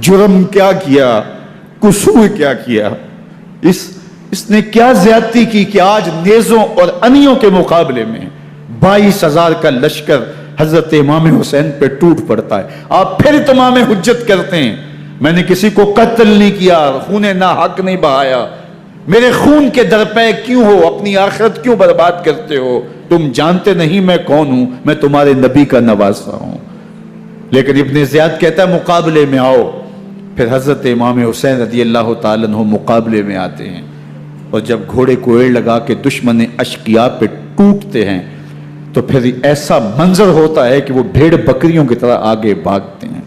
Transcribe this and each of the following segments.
جرم کیا کیا, قصور کیا کیا, اس نے کیا زیادتی کی کہ آج نیزوں اور انیوں کے مقابلے میں 22,000 کا لشکر حضرت امام حسین پہ ٹوٹ پڑتا ہے. آپ پھر تمام حجت کرتے ہیں میں نے کسی کو قتل نہیں کیا, خون ناحق نہیں بہایا, میرے خون کے درپے کیوں ہو, اپنی آخرت کیوں برباد کرتے ہو, تم جانتے نہیں میں کون ہوں, میں تمہارے نبی کا نواسا ہوں. لیکن ابن زیاد کہتا ہے مقابلے میں آؤ. پھر حضرت امام حسین رضی اللہ تعالیٰ عنہ مقابلے میں آتے ہیں, اور جب گھوڑے کو ایڑ لگا کے دشمن اشقیاء پہ ٹوٹتے ہیں تو پھر ایسا منظر ہوتا ہے کہ وہ بھیڑ بکریوں کی طرح آگے بھاگتے ہیں.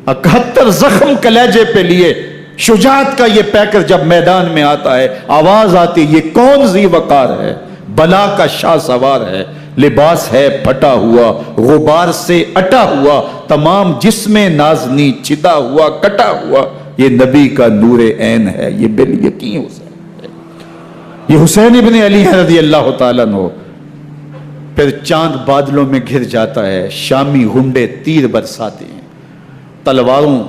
71 زخم کلیجے پہ لیے شجاعت کا یہ پیکر جب میدان میں آتا ہے, آواز آتی, یہ کون ذی وقار ہے, بلا کا شاہ سوار ہے, لباس ہے پھٹا ہوا, غبار سے اٹا ہوا, تمام جسم نازنی چدا ہوا کٹا ہوا, یہ نبی کا نور عین ہے, یہ بال یقین حسین ہے, یہ حسین ابن علی رضی اللہ تعالیٰ عنہ. پھر چاند بادلوں میں گھر جاتا ہے, شامی غنڈے تیر برساتے ہیں, تلواروں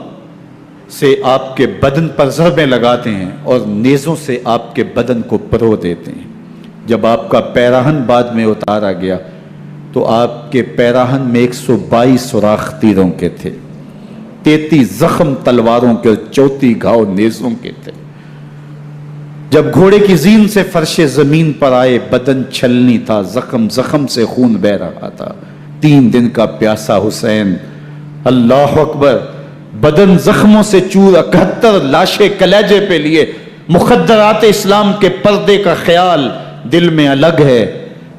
سے آپ کے بدن پر ضربیں لگاتے ہیں اور نیزوں سے آپ کے بدن کو پرو دیتے ہیں. جب آپ کا پیراہن بعد میں اتارا گیا تو آپ کے پیراہن میں 122 سوراخ تیروں کے تھے, 33 زخم تلواروں کے اور 34 گھاؤ نیزوں کے تھے. جب گھوڑے کی زین سے فرش زمین پر آئے بدن چھلنی تھا, زخم زخم سے خون بہ رہا تھا. 3 دن کا پیاسا حسین, اللہ اکبر, بدن زخموں سے چور, 71 لاشیں کلیجے پہ لیے, مخدرات اسلام کے پردے کا خیال دل میں الگ ہے.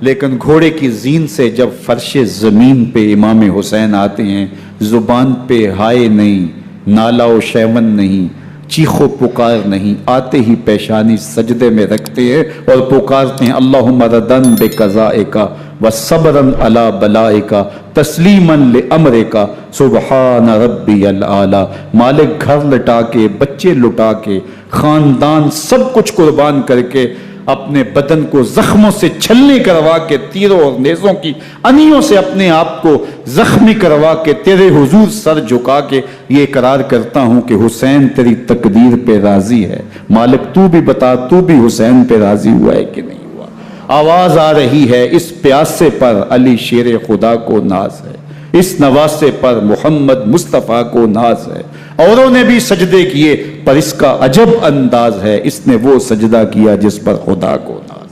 لیکن گھوڑے کی زین سے جب فرش زمین پہ امام حسین آتے ہیں, زبان پہ ہائے نہیں, نالا و شیون نہیں, چیخ و پکار نہیں, آتے ہی پیشانی سجدے میں رکھتے ہیں اور پکارتے ہیں اللہم ردن بقضائک وصبرن علی بلائک تسلیما لامرک سبحان ربی العالی. مالک گھر لٹا کے, بچے لٹا کے, خاندان سب کچھ قربان کر کے, اپنے بدن کو زخموں سے چھلنی کروا کے, تیروں اور نیزوں کی انیوں سے اپنے آپ کو زخمی کروا کے, تیرے حضور سر جھکا کے یہ اقرار کرتا ہوں کہ حسین تیری تقدیر پہ راضی ہے. مالک تو بھی بتا, تو بھی حسین پہ راضی ہوا ہے کہ نہیں ہوا. آواز آ رہی ہے, اس پیاسے پر علی شیر خدا کو ناز ہے, اس نواسے پر محمد مصطفیٰ کو ناز ہے. اوروں نے بھی سجدے کیے پر اس کا عجب انداز ہے, اس نے وہ سجدہ کیا جس پر خدا کو ناز.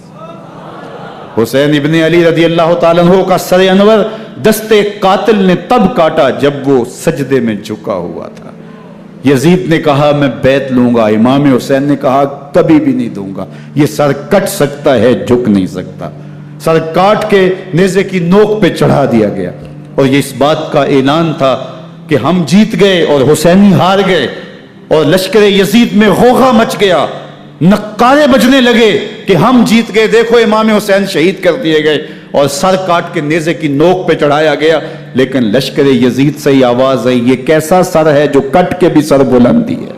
حسین ابن علی رضی اللہ تعالیٰ عنہ کا سر انور دستے قاتل نے تب کاٹا جب وہ سجدے میں جھکا ہوا تھا. یزید نے کہا میں بیعت لوں گا, امام حسین نے کہا کبھی بھی نہیں دوں گا. یہ سر کٹ سکتا ہے, جھک نہیں سکتا. سر کاٹ کے نیزے کی نوک پہ چڑھا دیا گیا, اور یہ اس بات کا اعلان تھا کہ ہم جیت گئے اور حسینی ہار گئے. اور لشکر یزید میں غوغا مچ گیا, نقارے بجنے لگے کہ ہم جیت گئے, دیکھو امام حسین شہید کر دیے گئے, اور سر کاٹ کے نیزے کی نوک پہ چڑھایا گیا. لیکن لشکر یزید سے ہی آواز آئی, یہ کیسا سر ہے جو کٹ کے بھی سر بلندی ہے,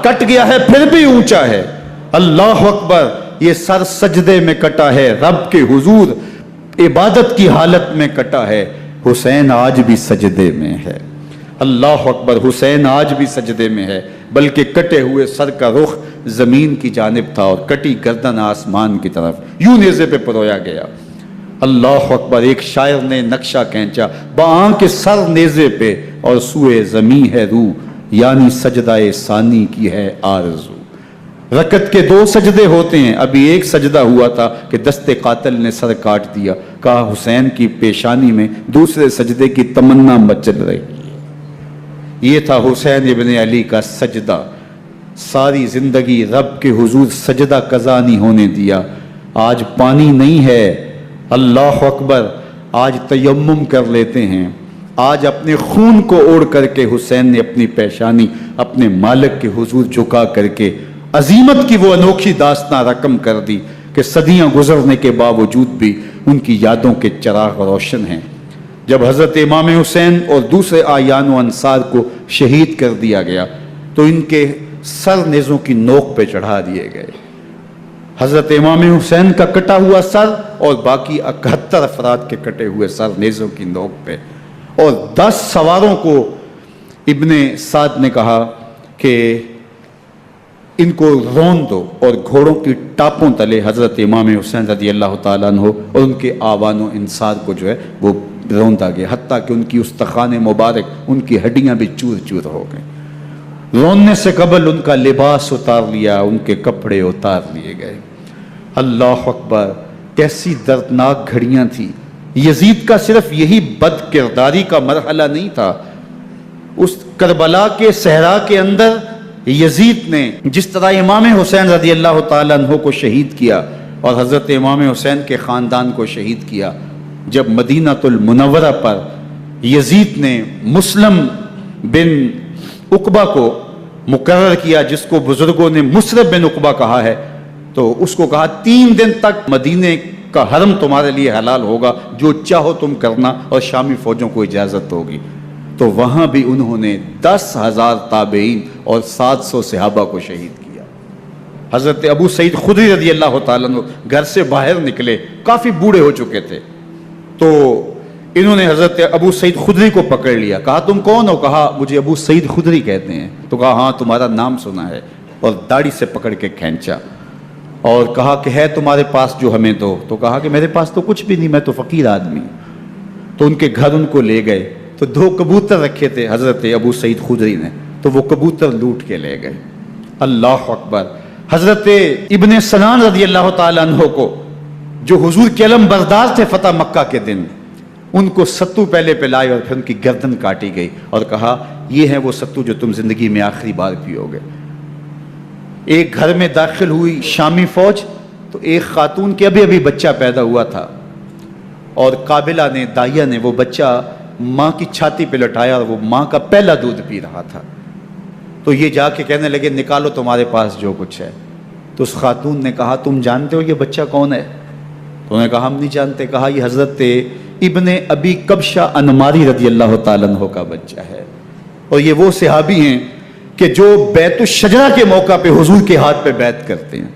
کٹ گیا ہے پھر بھی اونچا ہے. اللہ اکبر, یہ سر سجدے میں کٹا ہے, رب کے حضور عبادت کی حالت میں کٹا ہے. حسین آج بھی سجدے میں ہے. اللہ اکبر, حسین آج بھی سجدے میں ہے, بلکہ کٹے ہوئے سر کا رخ زمین کی جانب تھا اور کٹی گردن آسمان کی طرف, یوں نیزے پہ پرویا گیا. اللہ اکبر, ایک شاعر نے نقشہ کھینچا, بآنکھ سر نیزے پہ اور سوئے زمین ہے روح, یعنی سجدہ ثانی کی ہے آرزو. رکعت کے 2 سجدے ہوتے ہیں, ابھی ایک سجدہ ہوا تھا کہ دست قاتل نے سر کاٹ دیا. کہا حسین کی پیشانی میں دوسرے سجدے کی تمنا مچل رہی ہے. یہ تھا حسین ابن علی کا سجدہ. ساری زندگی رب کے حضور سجدہ قضا نہیں ہونے دیا. آج پانی نہیں ہے, اللہ اکبر, آج تیمم کر لیتے ہیں. آج اپنے خون کو اوڑھ کر کے حسین نے اپنی پیشانی اپنے مالک کے حضور جھکا کر کے عظیمت کی وہ انوکھی داستان رقم کر دی کہ صدیاں گزرنے کے باوجود بھی ان کی یادوں کے چراغ روشن ہیں. جب حضرت امام حسین اور دوسرے آیان و انصار کو شہید کر دیا گیا تو ان کے سر نیزوں کی نوک پہ چڑھا دیے گئے. حضرت امام حسین کا کٹا ہوا سر اور باقی 71 افراد کے کٹے ہوئے سر نیزوں کی نوک پہ, اور 10 سواروں کو ابن سعد نے کہا کہ ان کو رون دو، اور گھوڑوں کی ٹاپوں تلے حضرت امام حسین رضی اللہ تعالیٰ عنہ اور ان کے آوان و انصار کو جو ہے وہ روندا گیا، حتیٰ کہ ان کی استخوان مبارک، ان کی ہڈیاں بھی چور چور ہو گئیں۔ روننے سے قبل ان کا لباس اتار لیا، ان کے کپڑے اتار لیے گئے۔ اللہ اکبر، کیسی دردناک گھڑیاں تھیں۔ یزید کا صرف یہی بد کرداری کا مرحلہ نہیں تھا، اس کربلا کے صحرا کے اندر یزید نے جس طرح امام حسین رضی اللہ تعالیٰ عنہ کو شہید کیا اور حضرت امام حسین کے خاندان کو شہید کیا، جب مدینہ المنورہ پر یزید نے مسلم بن عقبہ کو مقرر کیا، جس کو بزرگوں نے مصرب بن عقبہ کہا ہے، تو اس کو کہا 3 دن تک مدینے کا حرم تمہارے لیے حلال ہوگا، جو چاہو تم کرنا، اور شامی فوجوں کو اجازت ہوگی۔ تو وہاں بھی انہوں نے 10,000 تابعین اور 700 صحابہ کو شہید کیا۔ حضرت ابو سعید خدری رضی اللہ تعالیٰ عنہ گھر سے باہر نکلے، کافی بوڑھے ہو چکے تھے، تو انہوں نے حضرت ابو سعید خدری کو پکڑ لیا، کہا تم کون ہو؟ کہا مجھے ابو سعید خدری کہتے ہیں۔ تو کہا ہاں تمہارا نام سنا ہے، اور داڑھی سے پکڑ کے کھینچا اور کہا کہ ہے تمہارے پاس جو ہمیں دو؟ تو کہا کہ میرے پاس تو کچھ بھی نہیں، میں تو فقیر آدمی ہوں۔ تو ان کے گھر ان کو لے گئے، تو 2 کبوتر رکھے تھے حضرت ابو سعید خدری نے، تو وہ کبوتر لوٹ کے لے گئے۔ اللہ اکبر۔ حضرت ابن سنان رضی اللہ تعالیٰ عنہ کو، جو حضور کے علم بردار تھے فتح مکہ کے دن، ان کو ستو پہلے پلائے اور پھر ان کی گردن کاٹی گئی، اور کہا یہ ہے وہ ستو جو تم زندگی میں آخری بار پیو گے۔ ایک گھر میں داخل ہوئی شامی فوج، تو ایک خاتون کے ابھی بچہ پیدا ہوا تھا، اور قابلہ نے، دائیا نے وہ بچہ ماں کی چھاتی پہ لٹایا، اور وہ ماں کا پہلا دودھ پی رہا تھا۔ تو یہ جا کے کہنے لگے نکالو تمہارے پاس جو کچھ ہے۔ تو اس خاتون نے کہا تم جانتے ہو یہ بچہ کون ہے؟ تو انہوں نے کہا ہم نہیں جانتے۔ کہا یہ حضرت ابن ابی کبشہ انماری رضی اللہ تعالیٰ عنہ کا بچہ ہے، اور یہ وہ صحابی ہیں کہ جو بیت الشجرہ کے موقع پہ حضور کے ہاتھ پہ بیعت کرتے ہیں۔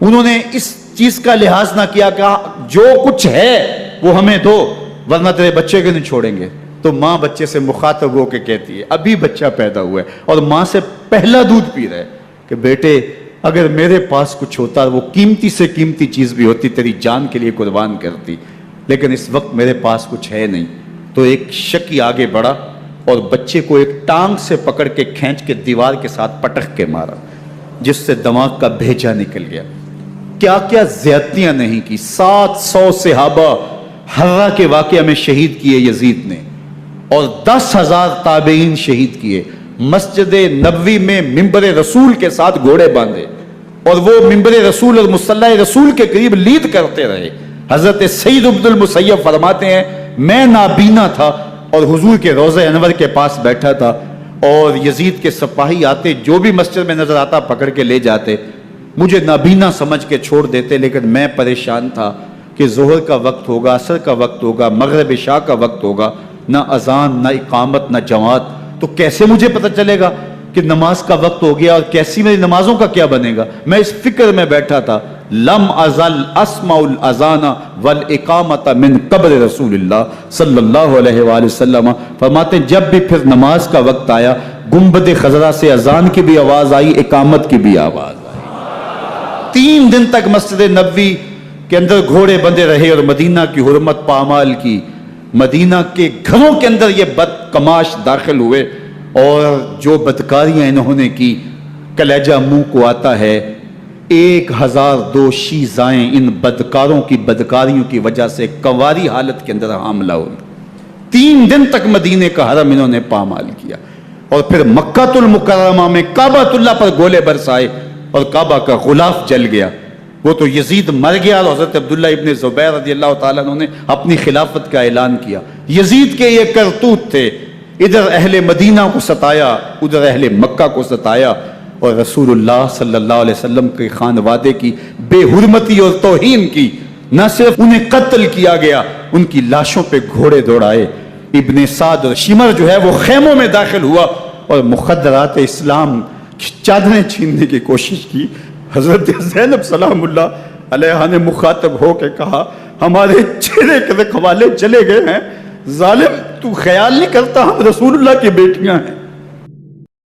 انہوں نے اس چیز کا لحاظ نہ کیا کہ جو کچھ ہے وہ ہمیں دو، ورنہ تیرے بچے کو نہیں چھوڑیں گے۔ تو ماں بچے سے مخاطب ہو کے کہتی ہے، ابھی بچہ پیدا ہوا ہے اور ماں سے پہلا دودھ پی رہا ہے، کہ بیٹے اگر میرے پاس کچھ ہوتا، وہ قیمتی سے قیمتی چیز بھی ہوتی، تیری جان کے لیے قربان کرتی، لیکن اس وقت میرے پاس کچھ ہے نہیں۔ تو ایک شکی آگے بڑھا اور بچے کو ایک ٹانگ سے پکڑ کے کھینچ کے دیوار کے ساتھ پٹک کے مارا، جس سے دماغ کا بھیجا نکل گیا۔ کیا کیا زیادتیاں نہیں کی۔ 700 صحابہ حرہ کے واقعہ میں شہید کیے یزید نے، اور 10,000 تابعین شہید کیے۔ مسجد نبوی میں ممبر رسول کے ساتھ گھوڑے باندھے، اور وہ ممبر رسول اور مصلی رسول کے قریب لید کرتے رہے۔ حضرت سید عبد المسیب فرماتے ہیں میں نابینا تھا اور حضور کے روضہ انور کے پاس بیٹھا تھا، اور یزید کے سپاہی آتے، جو بھی مسجد میں نظر آتا پکڑ کے لے جاتے، مجھے نابینا سمجھ کے چھوڑ دیتے، لیکن میں پریشان تھا کہ ظہر کا وقت ہوگا، عصر کا وقت ہوگا، مغرب عشاء کا وقت ہوگا، نہ اذان، نہ اقامت، نہ جماعت، تو کیسے مجھے پتہ چلے گا کہ نماز کا وقت ہو گیا، اور کیسی میری نمازوں کا کیا بنے گا؟ میں اس فکر میں بیٹھا تھا۔ لم ازل اسمع الاذان والاقامت من قبر رسول اللہ صلی اللہ علیہ وآلہ وسلم۔ فرماتے ہیں جب بھی پھر نماز کا وقت آیا، گنبد خضرا سے اذان کی بھی آواز آئی، اقامت کی بھی آواز آئی۔ 3 دن تک مسجد نبوی کے اندر گھوڑے بندے رہے، اور مدینہ کی حرمت پامال کی۔ مدینہ کے گھروں کے اندر یہ بدکماش داخل ہوئے، اور جو بدکاریاں انہوں نے کی، کلیجہ منہ کو آتا ہے۔ 1002 شیزائیں ان بدکاروں کی بدکاریوں کی وجہ سے کنواری حالت کے اندر حاملہ ہوئی۔ 3 دن تک مدینے کا حرم انہوں نے پامال کیا، اور پھر مکہ المکرمہ میں کعبہ اللہ پر گولے برسائے، اور کعبہ کا غلاف جل گیا۔ وہ تو یزید مر گیا، اور حضرت عبداللہ ابن زبیر رضی اللہ تعالیٰ عنہ نے اپنی خلافت کا اعلان کیا۔ یزید کے یہ کرتوت تھے، ادھر اہل مدینہ کو ستایا، ادھر اہل مکہ کو ستایا، اور رسول اللہ صلی اللہ علیہ وسلم کے خانوادے کی بے حرمتی اور توہین کی۔ نہ صرف انہیں قتل کیا گیا، ان کی لاشوں پہ گھوڑے دوڑائے۔ ابن سعد اور شمر جو ہے وہ خیموں میں داخل ہوا، اور مخدرات اسلام کی چادریں چھیننے کی کوشش کی۔ حضرت زینب سلام اللہ علیہ نے مخاطب ہو کے کہا ہمارے چہرے کے رکھوالے چلے گئے ہیں، ظالم تو خیال نہیں کرتا ہم رسول اللہ کی بیٹیاں ہیں؟